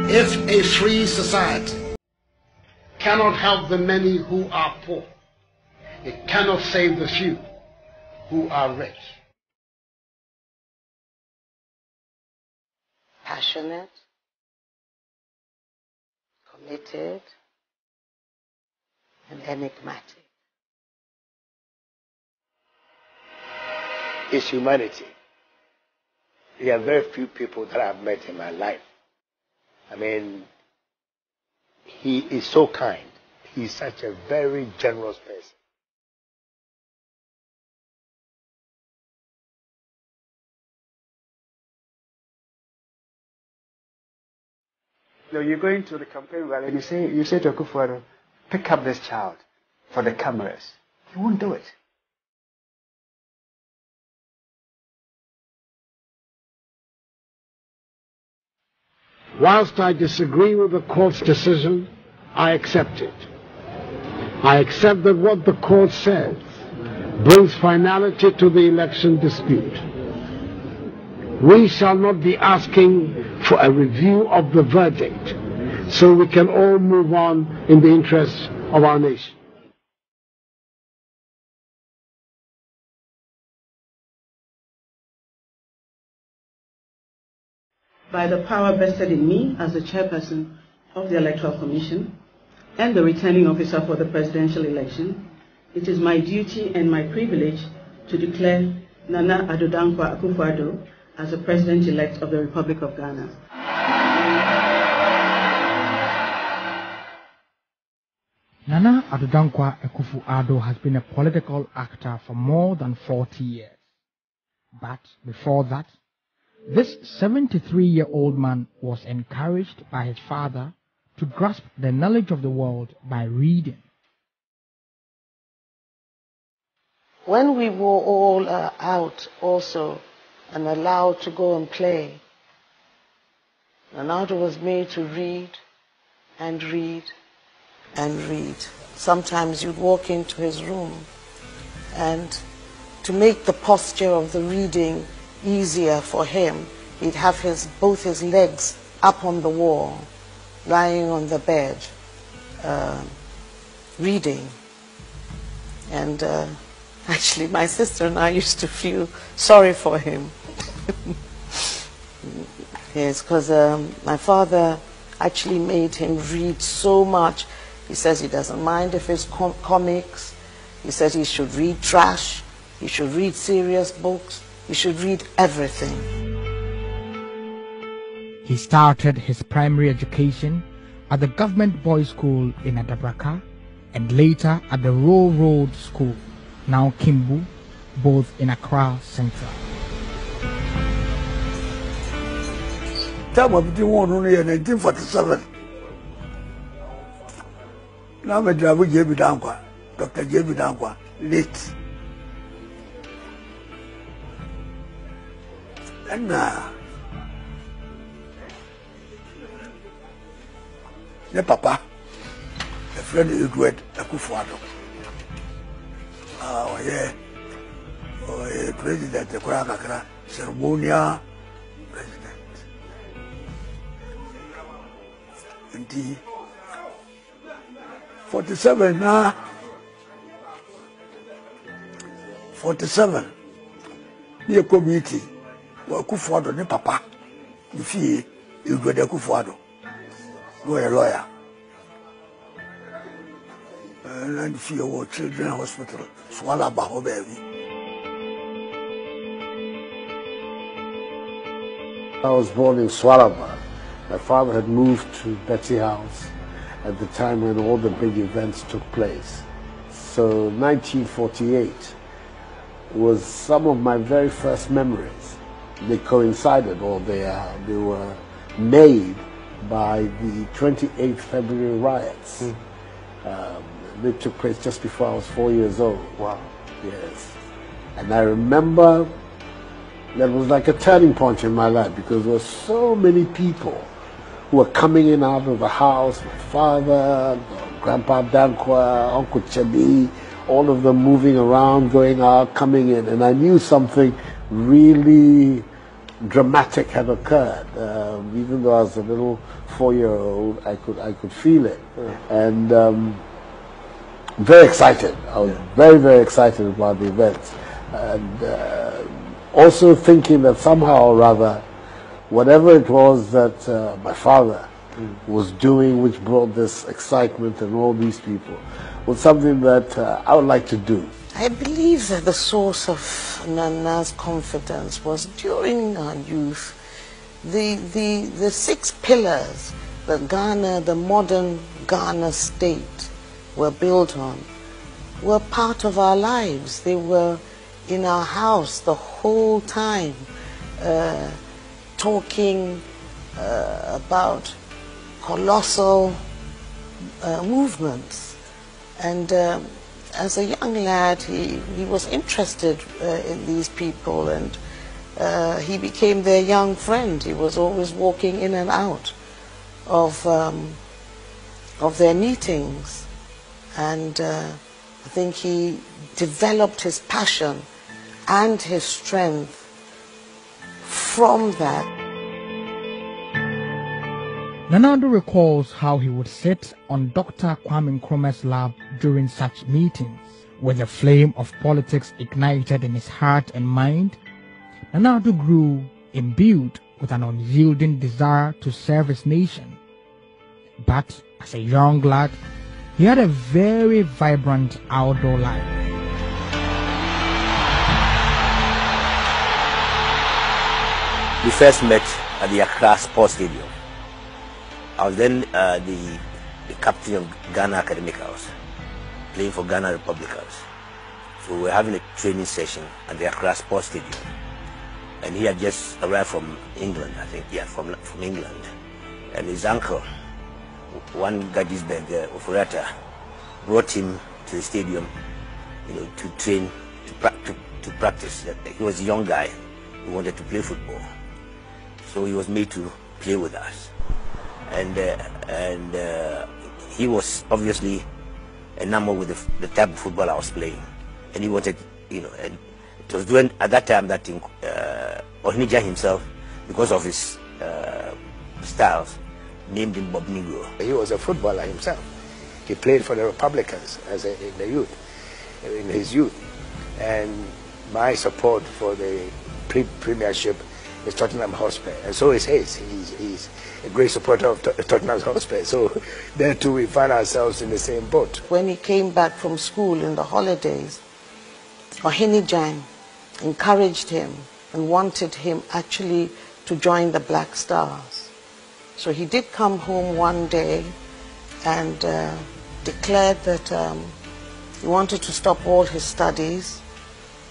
If a free society cannot help the many who are poor, it cannot save the few who are rich. Passionate, committed, and enigmatic. Is humanity. There are very few people that I've met in my life. I mean, he is so kind. He's such a very generous person. So you're going to the campaign rally and you say to Akuffo Addo, pick up this child for the cameras. He won't do it. Whilst I disagree with the court's decision, I accept it. I accept that what the court says brings finality to the election dispute. We shall not be asking for a review of the verdict, so we can all move on in the interests of our nation. By the power vested in me as the chairperson of the Electoral Commission and the returning officer for the presidential election, it is my duty and my privilege to declare Nana Addo Dankwa Akuffo Addo as the President-elect of the Republic of Ghana. Nana Addo Dankwa Akuffo Addo has been a political actor for more than 40 years. But before that, this 73-year-old man was encouraged by his father to grasp the knowledge of the world by reading. When we were all out also and allowed to go and play, Nana Addo was made to read and read and read. Sometimes you'd walk into his room and to make the posture of the reading easier for him, he'd have both his legs up on the wall, lying on the bed, reading. And actually my sister and I used to feel sorry for him. Yes, because my father actually made him read so much. He says he doesn't mind if it's comics. He says he should read trash. He should read serious books. He should read everything. He started his primary education at the government boys' school in Adabraka and later at the Row Road School, now Kimbu, both in Accra Central. Time of the war in 1947. Now I'm a driver, J.B. Dankwa, Dr. J.B. Dankwa, late. And the papa, the friend Edward Akuffo Addo. Oh yeah, president, the Krakakra, ceremonial president. And the 47 now, 47, near community. Akuffo Addo ne papa ne fie Edward Akuffo Addo lawyer and fie wo children hospital Swalaba ho baby. I was born in Swalaba. My father had moved to Betty House at the time when all the big events took place. So 1948 was some of my very first memories. They coincided, or they were made by the 28th February riots. They took place just before I was 4 years old. Wow. Yes. And I remember that was like a turning point in my life because there were so many people who were coming in out of the house, my father, Grandpa Dankwa, Uncle Chabi, all of them moving around, going out, coming in. And I knew something really dramatic had occurred. Even though I was a little 4-year-old, I could feel it, and very excited. I was very, very excited about the events, and also thinking that somehow or rather, whatever it was that my father was doing, which brought this excitement and all these people, was something that I would like to do. I believe that the source of Nana's confidence was during our youth. The 6 pillars that Ghana, the modern Ghana state, were built on were part of our lives. They were in our house the whole time, talking about colossal movements. And as a young lad, he was interested in these people, and he became their young friend. He was always walking in and out of their meetings, and I think he developed his passion and his strength from that. Nana Addo recalls how he would sit on Dr. Kwame Nkrumah's lap during such meetings. With the flame of politics ignited in his heart and mind, Nana Addo grew imbued with an unyielding desire to serve his nation. But as a young lad, he had a very vibrant outdoor life. We first met at the Accra Sports Stadium. I was then the captain of Ghana Academicals, playing for Ghana Republicans. So we were having a training session at the Accra Sports Stadium. And he had just arrived from England, I think, from England. And his uncle, one Gadisberg operator, brought him to the stadium, to train, to practice. He was a young guy who wanted to play football. So he was made to play with us. And he was obviously enamored with the type of football I was playing. And he wanted, and it was during, at that time, that Ohinija himself, because of his styles, named him Bob Negro. He was a footballer himself. He played for the Republicans in his youth. And my support for the premiership is Tottenham Hotspur, and so is his. He's a great supporter of Tottenham Hotspur. So there too we find ourselves in the same boat. When he came back from school in the holidays, Ohinija encouraged him and wanted him actually to join the Black Stars. So he did come home one day and declared that he wanted to stop all his studies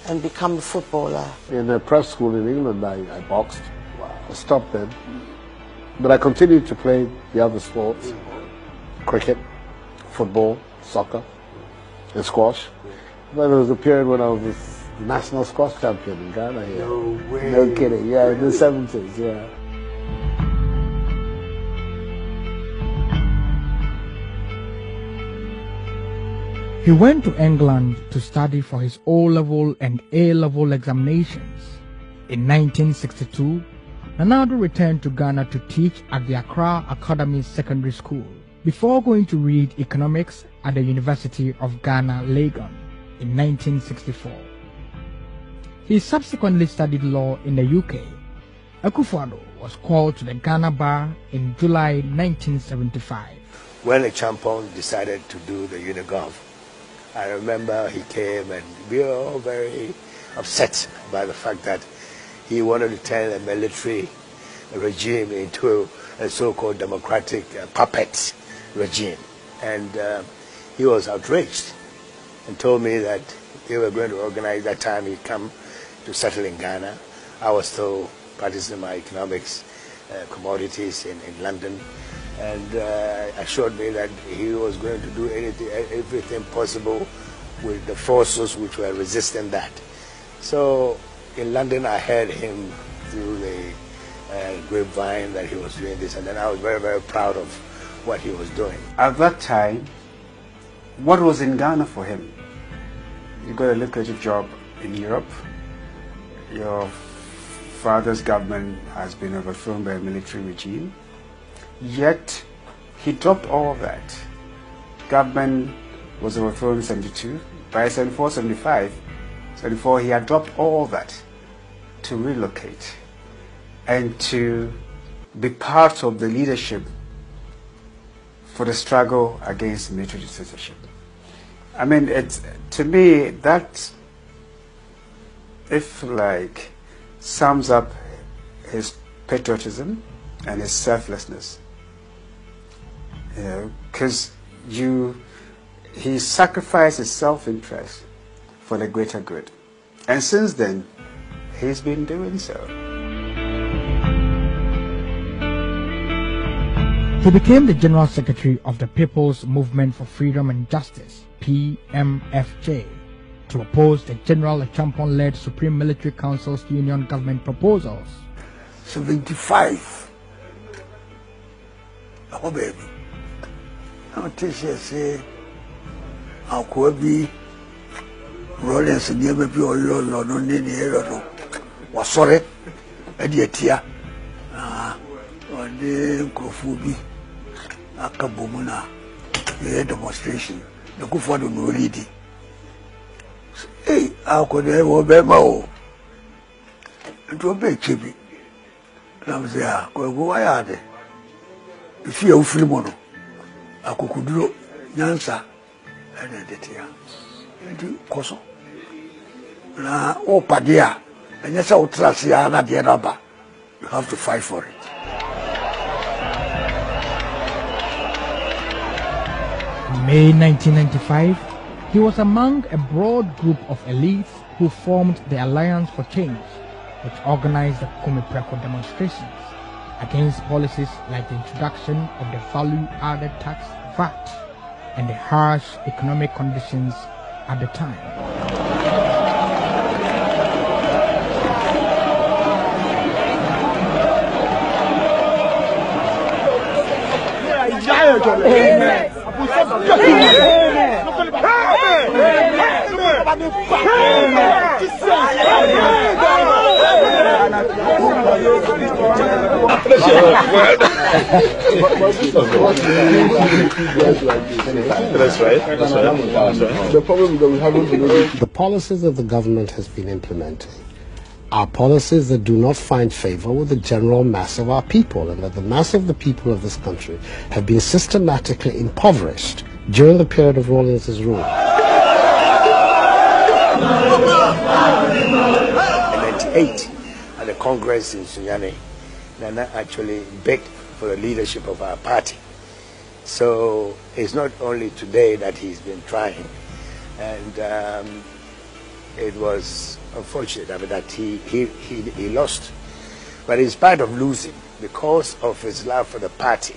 and become a footballer. In a prep school in England, I boxed. I stopped then. But I continued to play the other sports: cricket, football, soccer, and squash. But there was a period when I was the national squash champion in Ghana here. No way. No kidding, yeah, in the 70s, yeah. He went to England to study for his O-level and A-level examinations. In 1962, Nana Addo returned to Ghana to teach at the Accra Academy Secondary School before going to read economics at the University of Ghana, Legon in 1964. He subsequently studied law in the UK. Akuffo Addo was called to the Ghana bar in July 1975. When the champion decided to do the Unigov, I remember he came and we were all very upset by the fact that he wanted to turn a military regime into a so-called democratic puppet regime. And he was outraged and told me that they were going to organize, that time he'd come to settle in Ghana. I was still practicing my economics, commodities in London. And assured me that he was going to do everything possible with the forces which were resisting that. So in London, I heard him through the grapevine that he was doing this, and then I was very, very proud of what he was doing. At that time, what was in Ghana for him? You got a lucrative job in Europe. Your Addo's government has been overthrown by a military regime, yet he dropped all that. Government was overthrown in 72. By 74, 75, 74, he had dropped all that to relocate and to be part of the leadership for the struggle against military dictatorship. I mean, to me, that, if like, sums up his patriotism and his selflessness. You know, because he sacrificed his self-interest for the greater good. And since then, he's been doing so. He became the General Secretary of the People's Movement for Freedom and Justice, PMFJ, to oppose the General Champon-led Supreme Military Council's Union government proposals. 75. Oh baby. I'll tell you, say, I'll be rolling some near me, or no, near was sorry, and yet here. On the Akuffo Addo, the demonstration, the Akuffo Addo no ready. Hey, how could I obey my and to obey Chibi? And I was there, go ahead. If you feel mono, I could do Yansa and I did here. And you, Coso. Now, oh, Padia, and yes, I'll trust you, and the other. You have to fight for it. In May 1995, he was among a broad group of elites who formed the Alliance for Change, which organized the Kumipreko demonstrations against policies like the introduction of the value-added tax VAT and the harsh economic conditions at the time. Amen. That's right. The problem that we have, the policies that the government has been implementing are policies that do not find favor with the general mass of our people, and that the mass of the people of this country have been systematically impoverished during the period of Rawlings' rule. In 1998, at the Congress in Sunyani, Nana actually begged for the leadership of our party. So it's not only today that he's been trying, and it was unfortunate that he lost. But in spite of losing, because of his love for the party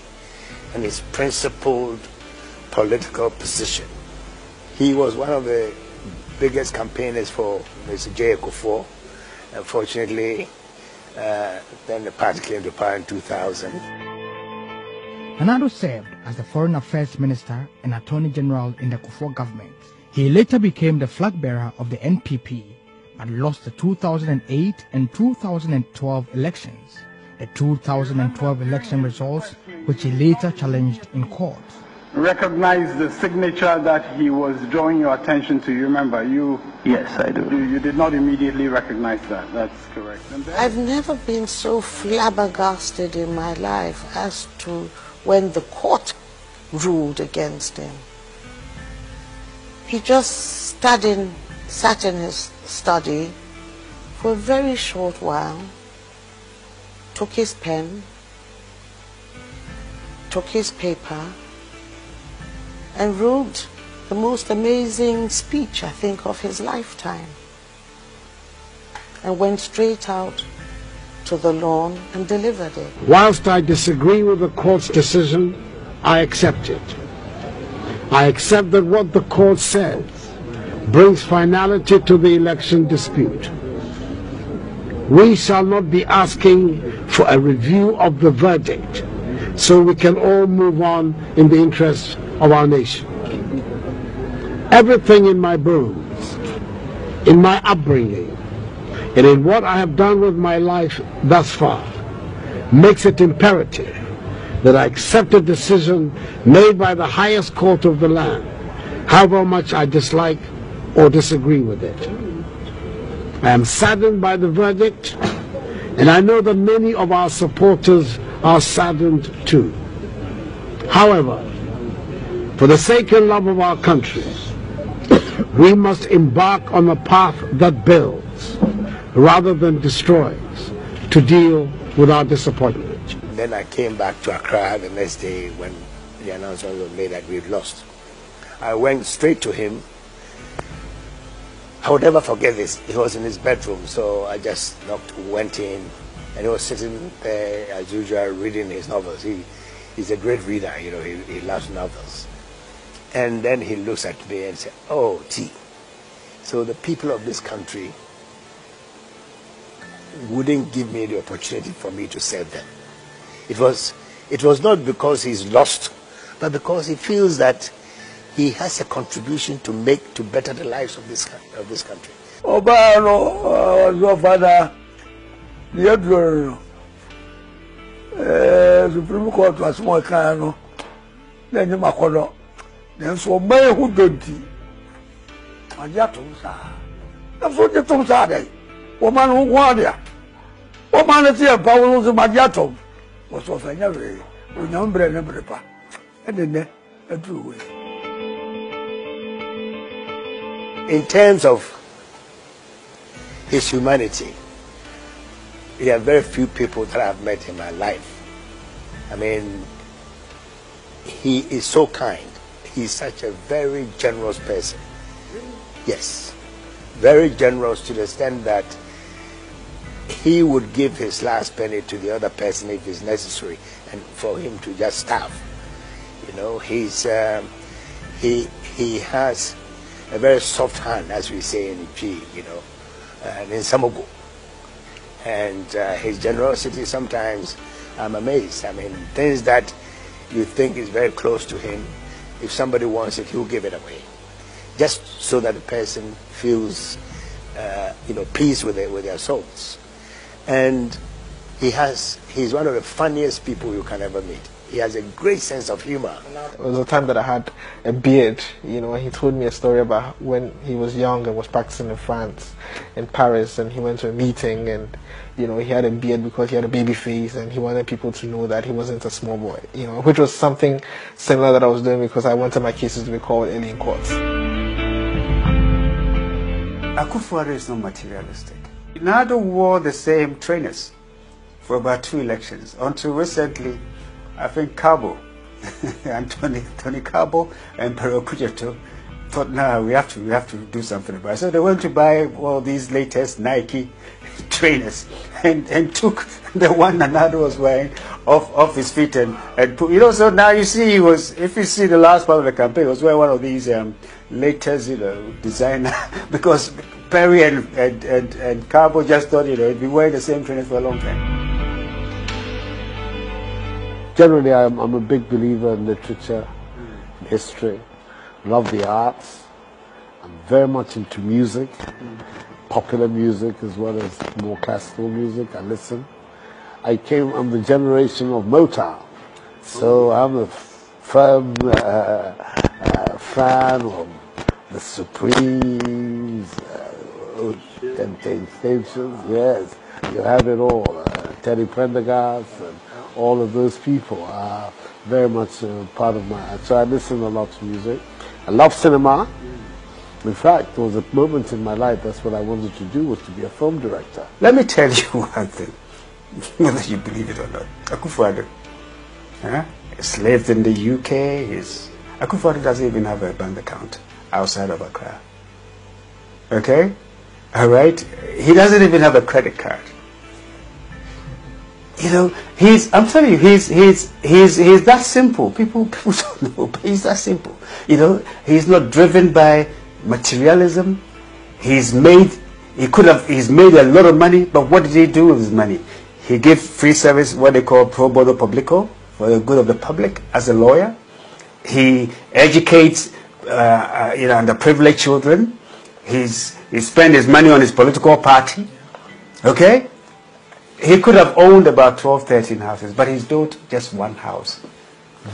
and his principled political position, he was one of the biggest campaigners for Mr. Akuffo. Unfortunately, then the party came to power in 2000. Addo served as the Foreign Affairs Minister and Attorney General in the Akuffo government. He later became the flag bearer of the NPP, but lost the 2008 and 2012 elections, the 2012 election results which he later challenged in court. Recognize the signature that he was drawing your attention to. You remember, yes, I do. You did not immediately recognize that. That's correct. I've never been so flabbergasted in my life as to when the court ruled against him. He just sat in his study for a very short while, took his pen, took his paper, and wrote the most amazing speech, I think, of his lifetime, and went straight out to the lawn and delivered it. Whilst I disagree with the court's decision, I accept it. I accept that what the court says brings finality to the election dispute. We shall not be asking for a review of the verdict so we can all move on in the interest of our nation. Everything in my bones, in my upbringing, And in what I have done with my life thus far, makes it imperative that I accept a decision made by the highest court of the land, however much I dislike or disagree with it. I am saddened by the verdict, and I know that many of our supporters are saddened too. However, for the sake and love of our country, we must embark on a path that builds rather than destroys to deal with our disappointment. Then I came back to Accra the next day when the announcement was made that we've lost. I went straight to him. I would never forget this. He was in his bedroom, so I just went in, and he was sitting there as usual reading his novels. He's a great reader, you know, he loves novels. And then he looks at me and said, "Oh, T, so the people of this country wouldn't give me the opportunity for me to serve them." It was not because he's lost, but because he feels that he has a contribution to make to better the lives of this country. Supreme Court was more kind then you makono then so may who don't and yet that's what you told Saturday. Woman who wanted woman is here, Paul was a Magiato was of a never remember and then a true way. In terms of his humanity, there are very few people that I've met in my life. I mean, he is so kind. He's such a very generous person. Yes, very generous to the extent that he would give his last penny to the other person if it's necessary, and for him to just starve. You know, he has a very soft hand, as we say in P, you know, and in Samogo. And his generosity, sometimes I'm amazed. I mean, things that you think is very close to him, if somebody wants it, he'll give it away, just so that the person feels, peace with their souls. And he's one of the funniest people you can ever meet. He has a great sense of humor. It was a time that I had a beard. You know, he told me a story about when he was young and was practicing in France, in Paris, and he went to a meeting and, you know, he had a beard because he had a baby face and he wanted people to know that he wasn't a small boy, you know, which was something similar that I was doing because I wanted my cases to be called early in court. Akuffo Addo is not materialistic. Addo wore the same trainers for about 2 elections until recently. I think Cabo, Tony Cabo and Pero Kujato thought, nah, we have to do something about it. So they went to buy all these latest Nike trainers and took the one that Addo was wearing off his feet and put, you know. So now you see if you see the last part of the campaign, he was wearing one of these latest, you know, designer because Perry and Cabo just thought, you know, he'd be wearing the same trainers for a long time. Generally, I'm a big believer in literature, history, love the arts. I'm very much into music, popular music as well as more classical music. I listen. I'm the generation of Motown, so I'm a firm fan of the Supremes, Temptations. Yes, you have it all. Teddy Pendergast and all of those people are very much part of my... So I listen a lot to music. I love cinema. In fact, there was a moment in my life, that's what I wanted to do, was to be a film director. Let me tell you one thing, whether you believe it or not. Akuffo Addo, he's lived in the UK. Akuffo Addo doesn't even have a bank account outside of Accra. Okay? All right? He doesn't even have a credit card. You know, I'm telling you, he's that simple. People don't know, but he's that simple. You know, he's not driven by materialism. He's made a lot of money, but what did he do with his money? He gave free service, what they call pro bono publico, for the good of the public as a lawyer. He educates underprivileged children. He spends his money on his political party. Okay? He could have owned about 12, 13 houses, but he's built just one house.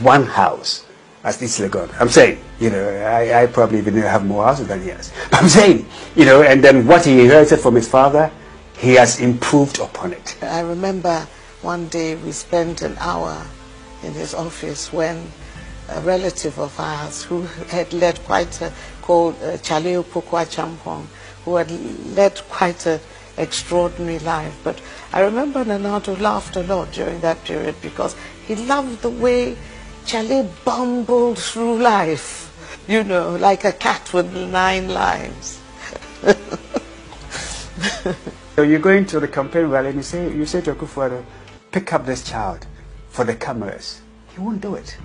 One house. As this Legon. I'm saying, I probably even have more houses than he has. I'm saying, and then what he inherited from his father, he has improved upon it. I remember one day we spent an hour in his office when a relative of ours who had led quite a, called Chaleo Pokwa Champong, who had led quite an extraordinary life. But I remember Nanato laughed a lot during that period because he loved the way Chale bumbled through life, like a cat with 9 lives. So you're going to the campaign rally and you say to Akuffo Addo, pick up this child for the cameras. He won't do it.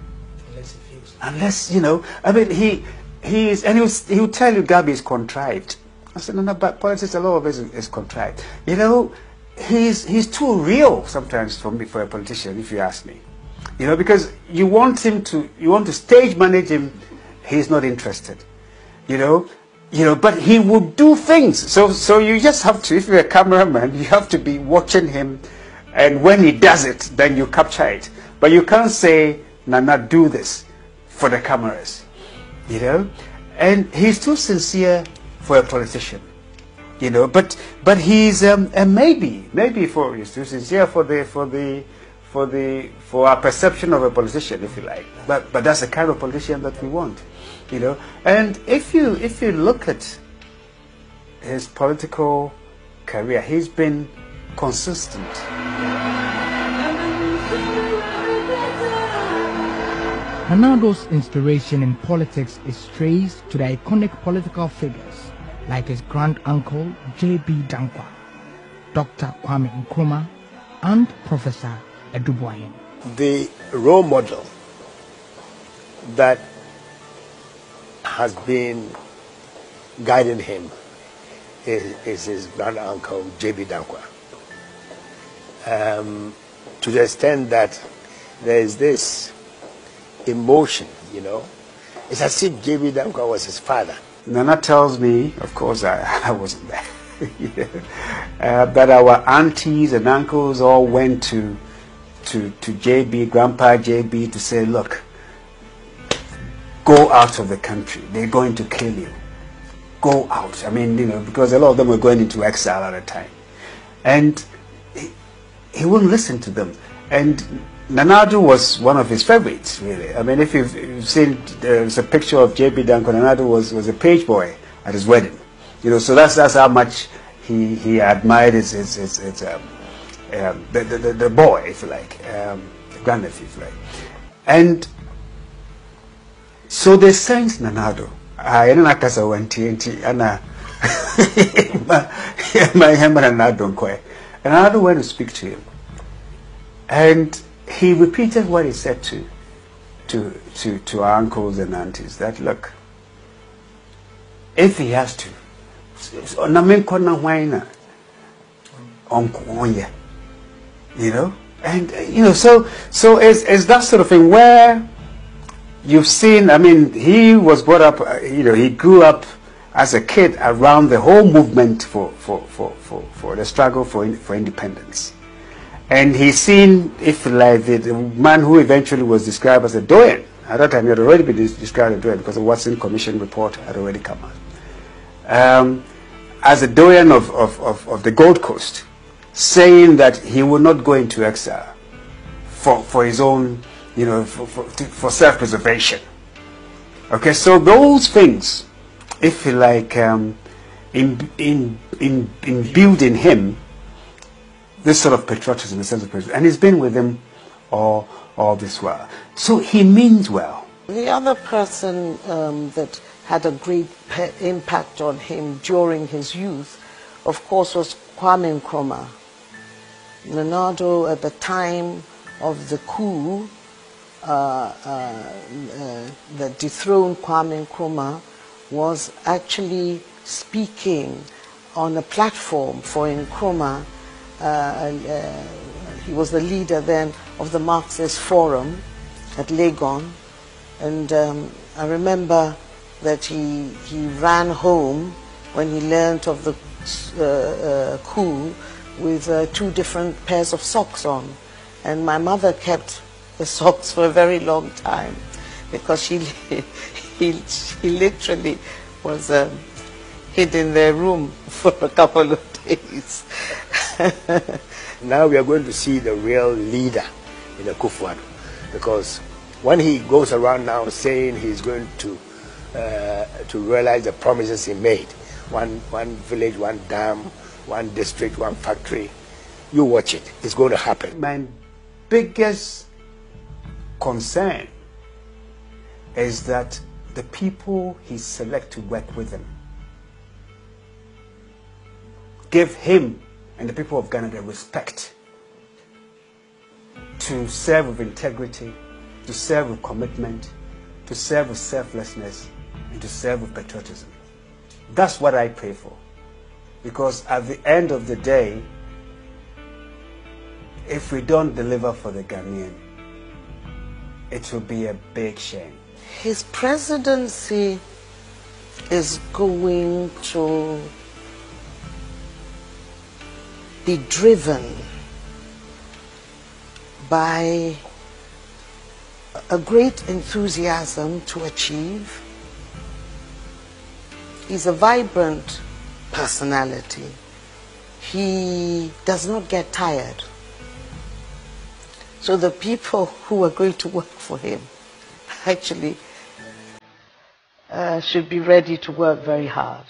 Unless, I mean, he is, and he'll tell you Gabi is contrived. I said, no, but politics, a lot of it is contrived. He's too real sometimes for a politician, if you ask me. Because you want to stage manage him, he's not interested. But he will do things. So you just have to, if you're a cameraman, you have to be watching him, and when he does it, then you capture it. But you can't say, Nana, do this for the cameras. And he's too sincere for a politician. But he's maybe he's too sincere for our perception of a politician, if you like. But that's the kind of politician that we want, And if you look at his political career, he's been consistent. Nana Addo's inspiration in politics is traced to the iconic political figures like his grand-uncle J.B. Dankwa, Dr. Kwame Nkrumah, and Professor Addo. The role model that has been guiding him is his grand-uncle J.B. Dankwa. To the extent that there is this emotion, it's as if J.B. Dankwa was his father. Nana tells me, of course I wasn't there, that our aunties and uncles all went to JB, Grandpa JB, to say, look, go out of the country. They're going to kill you. Go out. I mean, because a lot of them were going into exile at the time. And he wouldn't listen to them. And Nana Addo was one of his favorites, really. I mean, if you've seen, there's a picture of J.B. Dankwa. Nana Addo was a page boy at his wedding. So that's how much he admired the boy, if you like, the grandnephew, if you like. And so they sent Nana Addo. I didn't know because I went to Nana Addo, and Nana Addo went to speak to him, and he repeated what he said to our uncles and aunties, that look, if he has to, and so it's that sort of thing where you've seen. I mean, he was brought up, he grew up as a kid around the whole movement for the struggle for independence. And he's seen, if like, the man who eventually was described as a doyen. At that time, he had already been described as a doyen because the Watson Commission report had already come out. As a doyen of the Gold Coast, saying that he would not go into exile for his own, for self-preservation. Okay, so those things, if you like, in building him this sort of patriotism, the sense of patriotism, and he's been with him all this while. So he means well. The other person that had a great impact on him during his youth, of course, was Kwame Nkrumah. Nana Addo, at the time of the coup that dethroned Kwame Nkrumah, was actually speaking on a platform for Nkrumah. He was the leader then of the Marxist Forum at Legon, and I remember that he ran home when he learned of the coup with 2 different pairs of socks on. And my mother kept the socks for a very long time because he literally was hid in their room for a couple of days. Now we are going to see the real leader in Akuffo Addo, because when he goes around now saying he's going to realize the promises he made, one village, one dam, one district, one factory, you watch it. It's going to happen. My biggest concern is that the people he selects to work with him give him and the people of Ghana the respect to serve with integrity, to serve with commitment, to serve with selflessness, and to serve with patriotism. That's what I pray for. Because at the end of the day, if we don't deliver for the Ghanaian, it will be a big shame. His presidency is going to be driven by a great enthusiasm to achieve. He's a vibrant personality. He does not get tired. So the people who are going to work for him actually should be ready to work very hard.